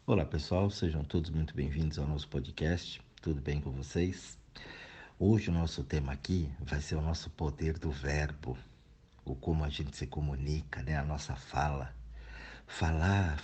Olá pessoal, sejam todos muito bem-vindos ao nosso podcast. Tudo bem com vocês? Hoje o nosso tema aqui vai ser o nosso poder do verbo, o como a gente se comunica, né? A nossa fala. Falar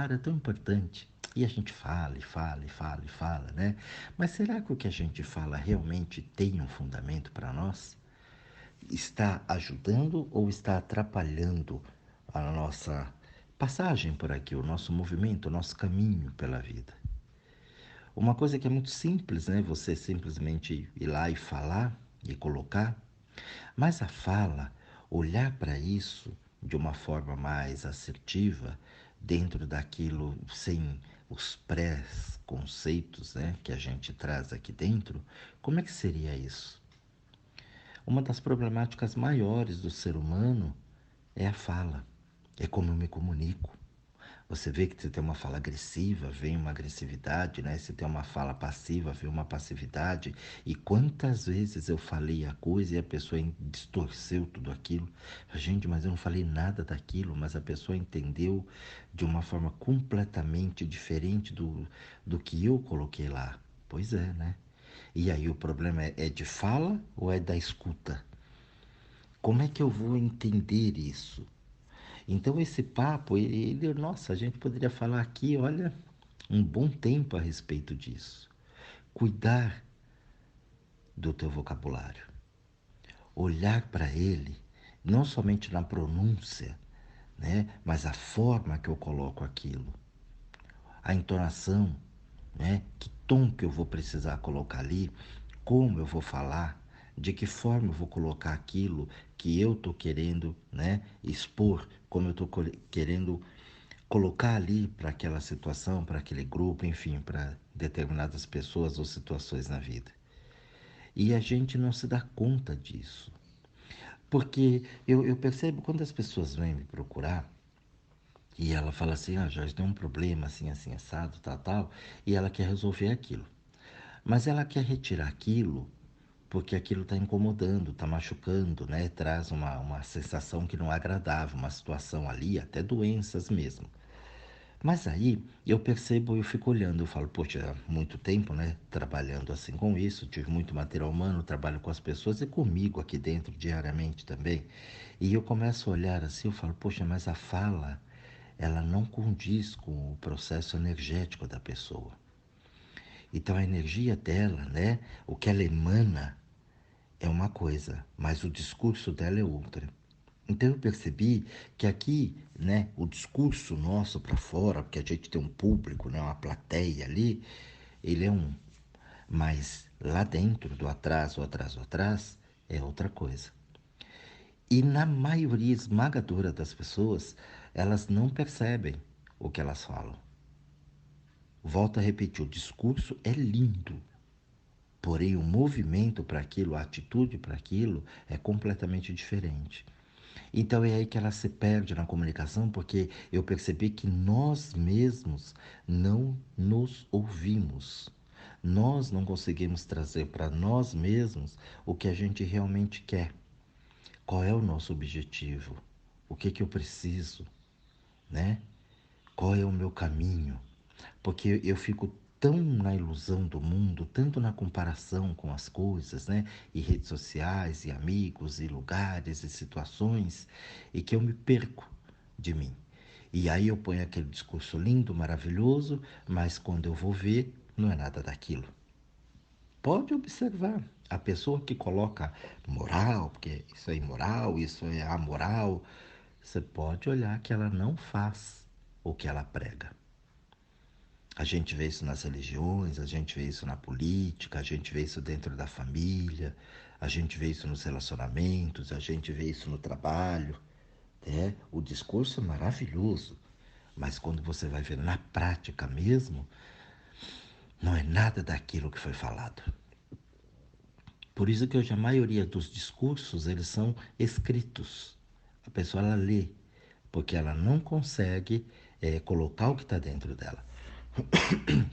é tão importante. E a gente fala, e fala, e fala, e fala, né? Mas será que o que a gente fala realmente tem um fundamento para nós? Está ajudando ou está atrapalhando a nossa passagem por aqui, o nosso movimento, o nosso caminho pela vida? Uma coisa que é muito simples, né? Você simplesmente ir lá e falar e colocar, mas a fala, olhar para isso de uma forma mais assertiva, dentro daquilo, sem os pré-conceitos, né, que a gente traz aqui dentro, como é que seria isso? Uma das problemáticas maiores do ser humano é a fala, é como eu me comunico. Você vê que você tem uma fala agressiva, vem uma agressividade, né? Se tem uma fala passiva, vem uma passividade. E quantas vezes eu falei a coisa e a pessoa distorceu tudo aquilo? Gente, mas eu não falei nada daquilo, mas a pessoa entendeu de uma forma completamente diferente do que eu coloquei lá. Pois é, né? E aí o problema é de fala ou é da escuta? Como é que eu vou entender isso? Então esse papo, nossa, a gente poderia falar aqui, olha, um bom tempo a respeito disso. Cuidar do teu vocabulário, olhar para ele, não somente na pronúncia, né, mas a forma que eu coloco aquilo, a entonação, né, que tom que eu vou precisar colocar ali, como eu vou falar, de que forma eu vou colocar aquilo que eu estou querendo, né, expor, como eu estou querendo colocar ali para aquela situação, para aquele grupo, enfim, para determinadas pessoas ou situações na vida. E a gente não se dá conta disso. Porque eu percebo quando as pessoas vêm me procurar e ela fala assim, Jorge, tem um problema assim, assim, assado, tal, tal, e ela quer resolver aquilo. Mas ela quer retirar aquilo porque aquilo está incomodando, está machucando, né? Traz uma sensação que não é agradável, uma situação ali, até doenças mesmo. Mas aí eu percebo, eu fico olhando, eu falo, poxa, há muito tempo, né, trabalhando assim com isso, tive muito material humano, trabalho com as pessoas e comigo aqui dentro diariamente também. E eu começo a olhar assim, eu falo, poxa, mas a fala, ela não condiz com o processo energético da pessoa. Então a energia dela, né, o que ela emana é uma coisa, mas o discurso dela é outra. Então eu percebi que aqui, né, o discurso nosso para fora, porque a gente tem um público, né, uma plateia ali, ele é um, mas lá dentro do atrás, o atrás, o atrás, é outra coisa. E na maioria esmagadora das pessoas, elas não percebem o que elas falam. Volto a repetir, o discurso é lindo, porém o movimento para aquilo, a atitude para aquilo é completamente diferente. Então é aí que ela se perde na comunicação, porque eu percebi que nós mesmos não nos ouvimos. Nós não conseguimos trazer para nós mesmos o que a gente realmente quer. Qual é o nosso objetivo? O que que eu preciso, né? Qual é o meu caminho? Porque eu fico tão na ilusão do mundo, tanto na comparação com as coisas, né? E redes sociais, e amigos, e lugares, e situações, e que eu me perco de mim. E aí eu ponho aquele discurso lindo, maravilhoso, mas quando eu vou ver, não é nada daquilo. Pode observar. A pessoa que coloca moral, porque isso é imoral, isso é amoral, você pode olhar que ela não faz o que ela prega. A gente vê isso nas religiões, a gente vê isso na política, a gente vê isso dentro da família, a gente vê isso nos relacionamentos, a gente vê isso no trabalho. Né? O discurso é maravilhoso, mas quando você vai ver na prática mesmo, não é nada daquilo que foi falado. Por isso que hoje a maioria dos discursos, eles são escritos. A pessoa ela lê, porque ela não consegue colocar o que está dentro dela.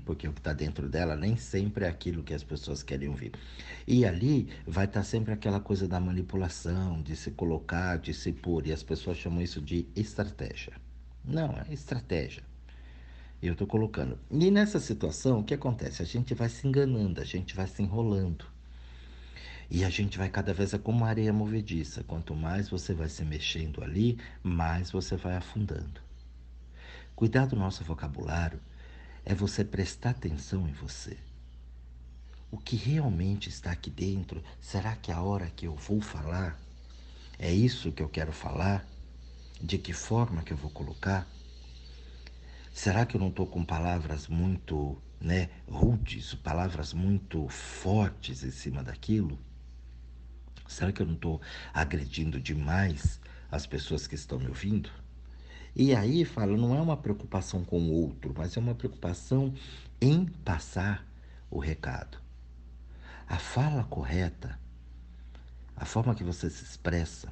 Porque o que está dentro dela nem sempre é aquilo que as pessoas querem ouvir. E ali vai estar sempre aquela coisa da manipulação, de se colocar, de se pôr, e as pessoas chamam isso de estratégia. Não, é estratégia. Eu estou colocando. E nessa situação, o que acontece? A gente vai se enganando, a gente vai se enrolando. E a gente vai cada vez é como uma areia movediça. Quanto mais você vai se mexendo ali, mais você vai afundando. Cuidar do nosso vocabulário é você prestar atenção em você. O que realmente está aqui dentro? Será que a hora que eu vou falar é isso que eu quero falar? De que forma que eu vou colocar? Será que eu não estou com palavras muito, rudes, palavras muito fortes em cima daquilo? Será que eu não estou agredindo demais as pessoas que estão me ouvindo? E aí, fala, não é uma preocupação com o outro, mas é uma preocupação em passar o recado. A fala correta, a forma que você se expressa,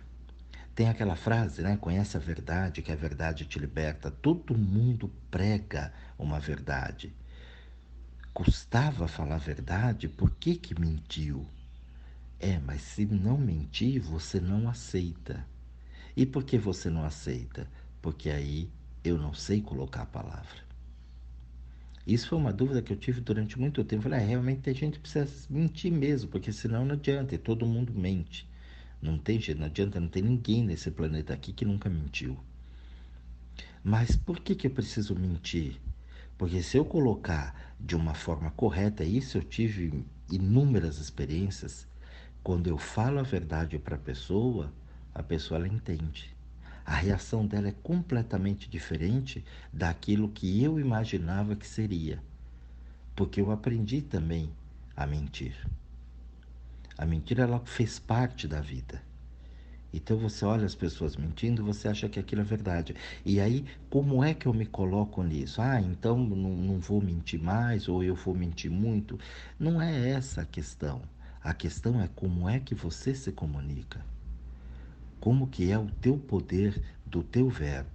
tem aquela frase, né? Conhece a verdade, que a verdade te liberta. Todo mundo prega uma verdade. Custava falar a verdade, por que que mentiu? Mas se não mentir, você não aceita. E por que você não aceita? Porque aí eu não sei colocar a palavra. Isso foi uma dúvida que eu tive durante muito tempo. Falei, realmente a gente precisa mentir mesmo, porque senão não adianta, e todo mundo mente. Não tem jeito, não adianta, não tem ninguém nesse planeta aqui que nunca mentiu. Mas por que que eu preciso mentir? Porque se eu colocar de uma forma correta, isso eu tive inúmeras experiências, quando eu falo a verdade para a pessoa ela entende. A reação dela é completamente diferente daquilo que eu imaginava que seria, porque eu aprendi também a mentir. A mentira ela fez parte da vida. Então você olha as pessoas mentindo, você acha que aquilo é verdade. E aí, como é que eu me coloco nisso? Então não vou mentir mais ou eu vou mentir muito. Não é essa a questão. A questão é como é que você se comunica. Como que é o teu poder do teu verbo.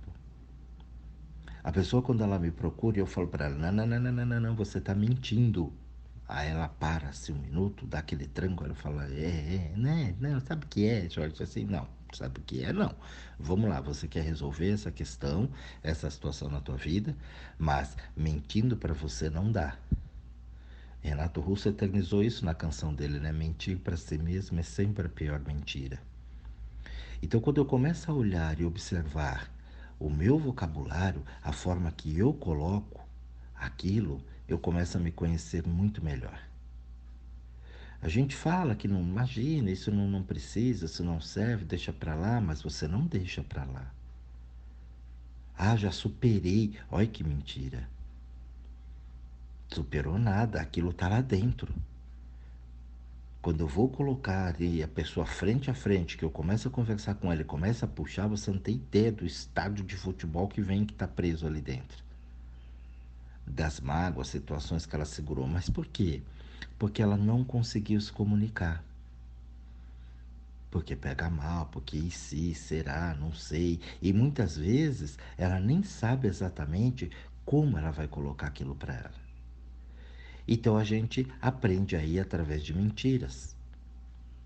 A pessoa quando ela me procura, eu falo para ela, não, você está mentindo. Aí ela para-se um minuto, dá aquele tranco, ela fala, né, não, sabe o que é, Jorge? Assim, não, sabe o que é? Não. Vamos lá, você quer resolver essa questão, essa situação na tua vida, mas mentindo para você não dá. Renato Russo eternizou isso na canção dele, né? Mentir para si mesmo é sempre a pior mentira. Então, quando eu começo a olhar e observar o meu vocabulário, a forma que eu coloco aquilo, eu começo a me conhecer muito melhor. A gente fala que não, imagina, isso não precisa, isso não serve, deixa para lá, mas você não deixa para lá. Já superei. Olha que mentira. Superou nada, aquilo está lá dentro. Quando eu vou colocar a pessoa frente a frente, que eu começo a conversar com ela e começo a puxar, você não tem ideia do estádio de futebol que vem que está preso ali dentro. Das mágoas, situações que ela segurou. Mas por quê? Porque ela não conseguiu se comunicar. Porque pega mal, porque e se, será, não sei. E muitas vezes ela nem sabe exatamente como ela vai colocar aquilo para ela. Então a gente aprende aí através de mentiras.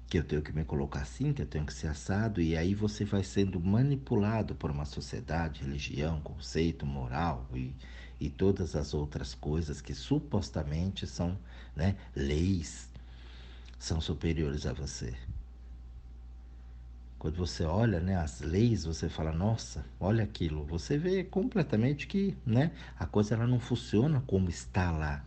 Que eu tenho que me colocar assim, que eu tenho que ser assado, e aí você vai sendo manipulado por uma sociedade, religião, conceito, moral e todas as outras coisas que supostamente são, leis, são superiores a você. Quando você olha, as leis, você fala, nossa, olha aquilo. Você vê completamente que, a coisa ela não funciona como está lá,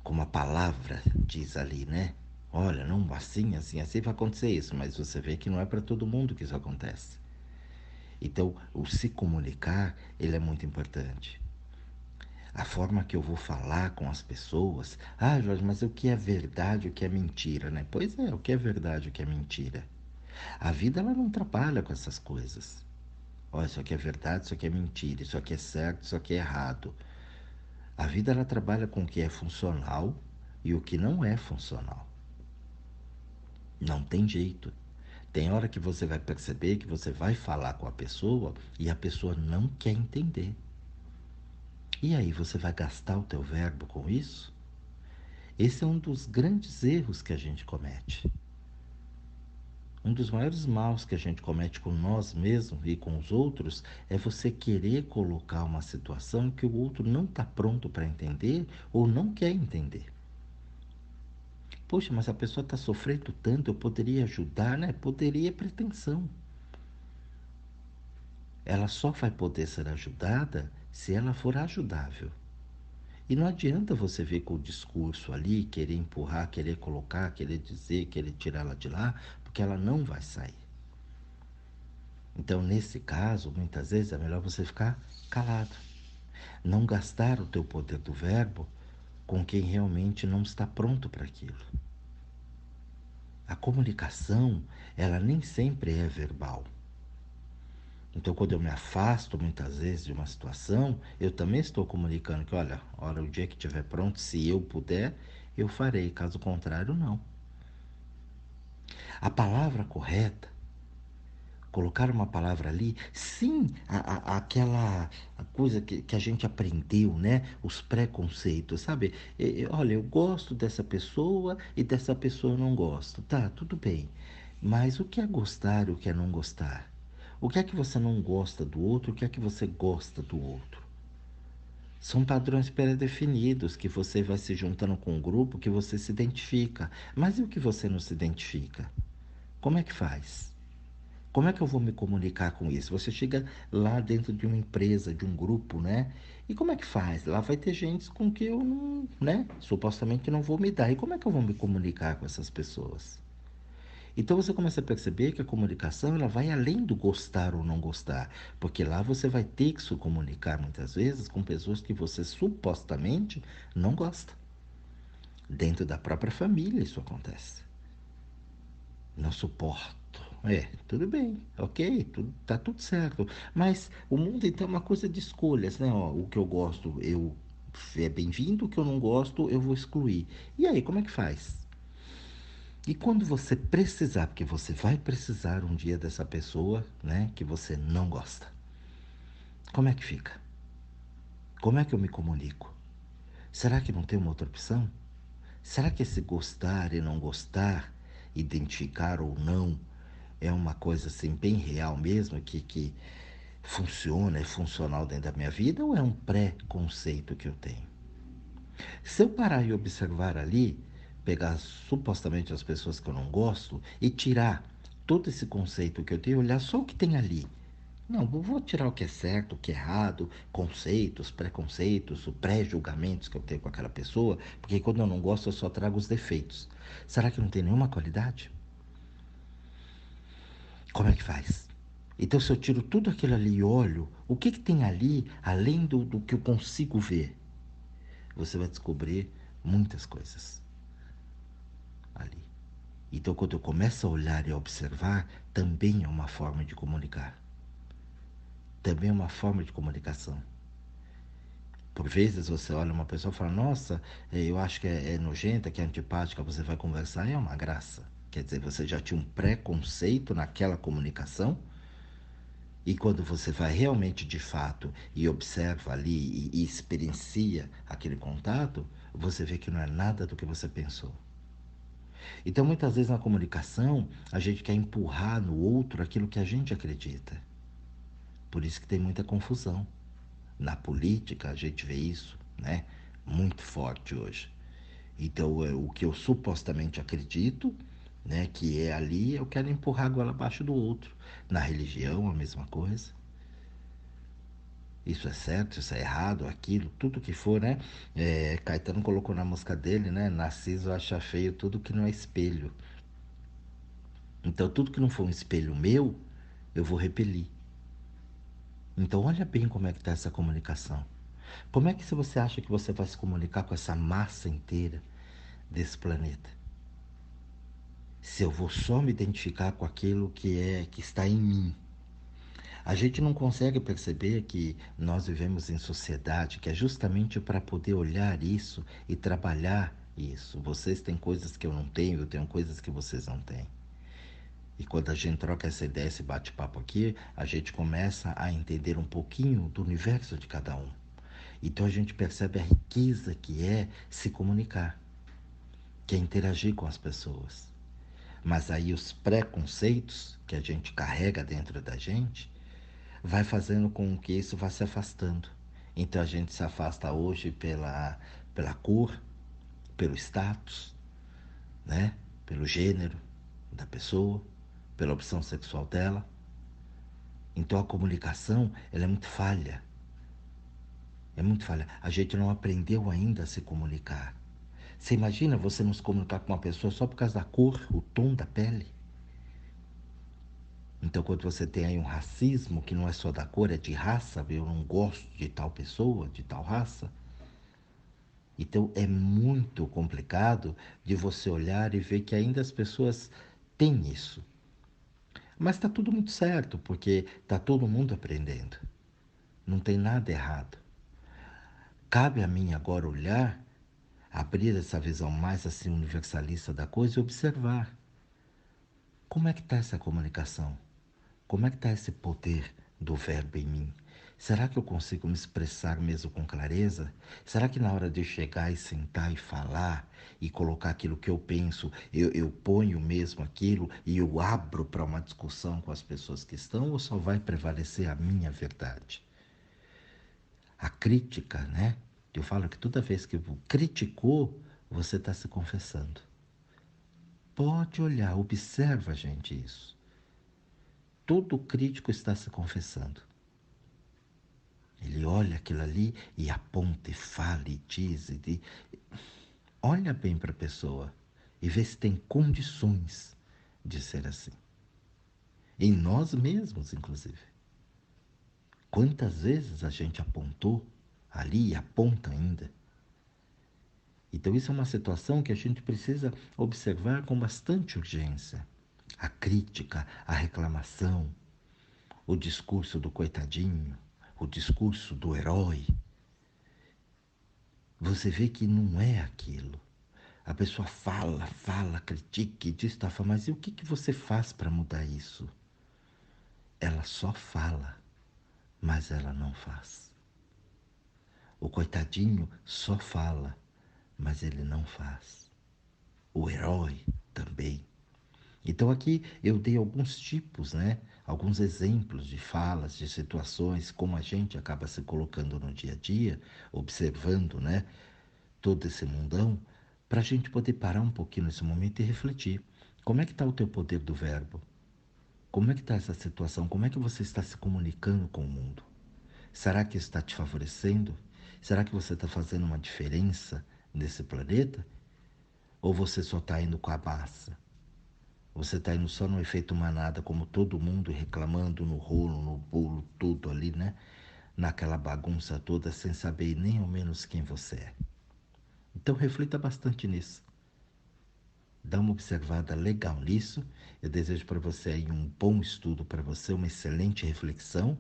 como a palavra diz ali, né? Olha, não, assim vai acontecer isso, mas você vê que não é para todo mundo que isso acontece. Então, o se comunicar, ele é muito importante. A forma que eu vou falar com as pessoas. Jorge, mas o que é verdade, o que é mentira, né? Pois é, o que é verdade, o que é mentira. A vida, ela não trabalha com essas coisas. Olha, isso aqui é verdade, isso aqui é mentira, isso aqui é certo, isso aqui é errado. A vida, ela trabalha com o que é funcional e o que não é funcional. Não tem jeito. Tem hora que você vai perceber que você vai falar com a pessoa e a pessoa não quer entender. E aí você vai gastar o teu verbo com isso? Esse é um dos grandes erros que a gente comete. Um dos maiores maus que a gente comete com nós mesmos e com os outros é você querer colocar uma situação que o outro não está pronto para entender ou não quer entender. Poxa, mas a pessoa está sofrendo tanto, eu poderia ajudar, né? Poderia, é pretensão. Ela só vai poder ser ajudada se ela for ajudável. E não adianta você vir com o discurso ali, querer empurrar, querer colocar, querer dizer, querer tirar ela de lá, porque ela não vai sair. Então, nesse caso, muitas vezes é melhor você ficar calado. Não gastar o teu poder do verbo com quem realmente não está pronto para aquilo. A comunicação, ela nem sempre é verbal. Então, quando eu me afasto muitas vezes de uma situação, eu também estou comunicando que, olha, hora o dia que estiver pronto, se eu puder, eu farei, caso contrário, não. A palavra correta, colocar uma palavra ali, sim, aquela coisa que a gente aprendeu, né? Os preconceitos, sabe? Olha, eu gosto dessa pessoa e dessa pessoa eu não gosto. Tá, tudo bem. Mas o que é gostar e o que é não gostar? O que é que você não gosta do outro? O que é que você gosta do outro? São padrões pré-definidos que você vai se juntando com um grupo que você se identifica. Mas e o que você não se identifica? Como é que faz? Como é que eu vou me comunicar com isso? Você chega lá dentro de uma empresa, de um grupo, né? E como é que faz? Lá vai ter gente com que eu não, né? Supostamente não vou me dar. E como é que eu vou me comunicar com essas pessoas? Então você começa a perceber que a comunicação ela vai além do gostar ou não gostar, porque lá você vai ter que se comunicar muitas vezes com pessoas que você supostamente não gosta. Dentro da própria família isso acontece. Não suporto. Tudo bem, ok, tá tudo certo. Mas o mundo então é uma coisa de escolhas, né? Ó, o que eu gosto, eu é bem-vindo, o que eu não gosto, eu vou excluir. E aí, como é que faz? E quando você precisar, porque você vai precisar um dia dessa pessoa, né, que você não gosta, como é que fica? Como é que eu me comunico? Será que não tem uma outra opção? Será que esse gostar e não gostar, identificar ou não, é uma coisa assim bem real mesmo, que funciona, é funcional dentro da minha vida, ou é um pré-conceito que eu tenho? Se eu parar e observar ali, pegar supostamente as pessoas que eu não gosto e tirar todo esse conceito que eu tenho, olhar só o que tem ali. Não, eu vou tirar o que é certo, o que é errado, conceitos, preconceitos, pré-julgamentos que eu tenho com aquela pessoa, porque quando eu não gosto eu só trago os defeitos. Será que não tem nenhuma qualidade? Como é que faz? Então, se eu tiro tudo aquilo ali e olho, o que tem ali, além do que eu consigo ver? Você vai descobrir muitas coisas ali. Então, quando eu começo a olhar e a observar, também é uma forma de comunicar. Também é uma forma de comunicação. Por vezes você olha uma pessoa e fala, nossa, eu acho que é nojenta, que é antipática, você vai conversar, é uma graça. Quer dizer, você já tinha um preconceito naquela comunicação, e quando você vai realmente de fato e observa ali e experiencia aquele contato, você vê que não é nada do que você pensou. Então, muitas vezes na comunicação, a gente quer empurrar no outro aquilo que a gente acredita. Por isso que tem muita confusão. Na política, a gente vê isso, né? Muito forte hoje. Então, o que eu supostamente acredito, né, que é ali, eu quero empurrar a goela abaixo do outro. Na religião, a mesma coisa. Isso é certo, isso é errado, aquilo, tudo que for, né? Caetano colocou na música dele, né? Narciso acha feio tudo que não é espelho. Então, tudo que não for um espelho meu, eu vou repelir. Então, olha bem como é que está essa comunicação. Como é que se você acha que você vai se comunicar com essa massa inteira desse planeta? Se eu vou só me identificar com aquilo que está em mim. A gente não consegue perceber que nós vivemos em sociedade, que é justamente para poder olhar isso e trabalhar isso. Vocês têm coisas que eu não tenho, eu tenho coisas que vocês não têm. E quando a gente troca essa ideia, esse bate-papo aqui, a gente começa a entender um pouquinho do universo de cada um. Então a gente percebe a riqueza que é se comunicar, que é interagir com as pessoas. Mas aí os preconceitos que a gente carrega dentro da gente vai fazendo com que isso vá se afastando. Então a gente se afasta hoje pela cor, pelo status, né? Pelo gênero da pessoa, pela opção sexual dela. Então a comunicação, ela é muito falha. É muito falha. A gente não aprendeu ainda a se comunicar. Você imagina você não se comunicar com uma pessoa só por causa da cor, o tom da pele? Então, quando você tem aí um racismo que não é só da cor, é de raça, eu não gosto de tal pessoa, de tal raça. Então, é muito complicado de você olhar e ver que ainda as pessoas têm isso. Mas está tudo muito certo, porque está todo mundo aprendendo. Não tem nada errado. Cabe a mim agora olhar, abrir essa visão mais assim universalista da coisa e observar como é que está essa comunicação. Como é que está esse poder do verbo em mim? Será que eu consigo me expressar mesmo com clareza? Será que na hora de chegar e sentar e falar e colocar aquilo que eu penso, eu ponho mesmo aquilo e eu abro para uma discussão com as pessoas que estão ou só vai prevalecer a minha verdade? A crítica, né? Eu falo que toda vez que criticou, você está se confessando. Pode olhar, observa, gente, isso. Todo crítico está se confessando. Ele olha aquilo ali e aponta e fala e diz. Olha bem para a pessoa e vê se tem condições de ser assim. Em nós mesmos, inclusive. Quantas vezes a gente apontou ali e aponta ainda? Então, isso é uma situação que a gente precisa observar com bastante urgência. A crítica, a reclamação, o discurso do coitadinho, o discurso do herói. Você vê que não é aquilo. A pessoa fala, fala, critica e diz, tá, mas e o que você faz para mudar isso? Ela só fala, mas ela não faz. O coitadinho só fala, mas ele não faz. O herói também. Então aqui eu dei alguns tipos, né? Alguns exemplos de falas, de situações, como a gente acaba se colocando no dia a dia, observando, né? Todo esse mundão, para a gente poder parar um pouquinho nesse momento e refletir. Como é que está o teu poder do verbo? Como é que está essa situação? Como é que você está se comunicando com o mundo? Será que isso está te favorecendo? Será que você está fazendo uma diferença nesse planeta? Ou você só está indo com a massa? Você está indo só no efeito manada, como todo mundo, reclamando no rolo, no bolo, tudo ali, né? Naquela bagunça toda, sem saber nem ao menos quem você é. Então reflita bastante nisso. Dá uma observada legal nisso. Eu desejo para você aí um bom estudo para você, uma excelente reflexão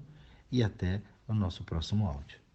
e até o nosso próximo áudio.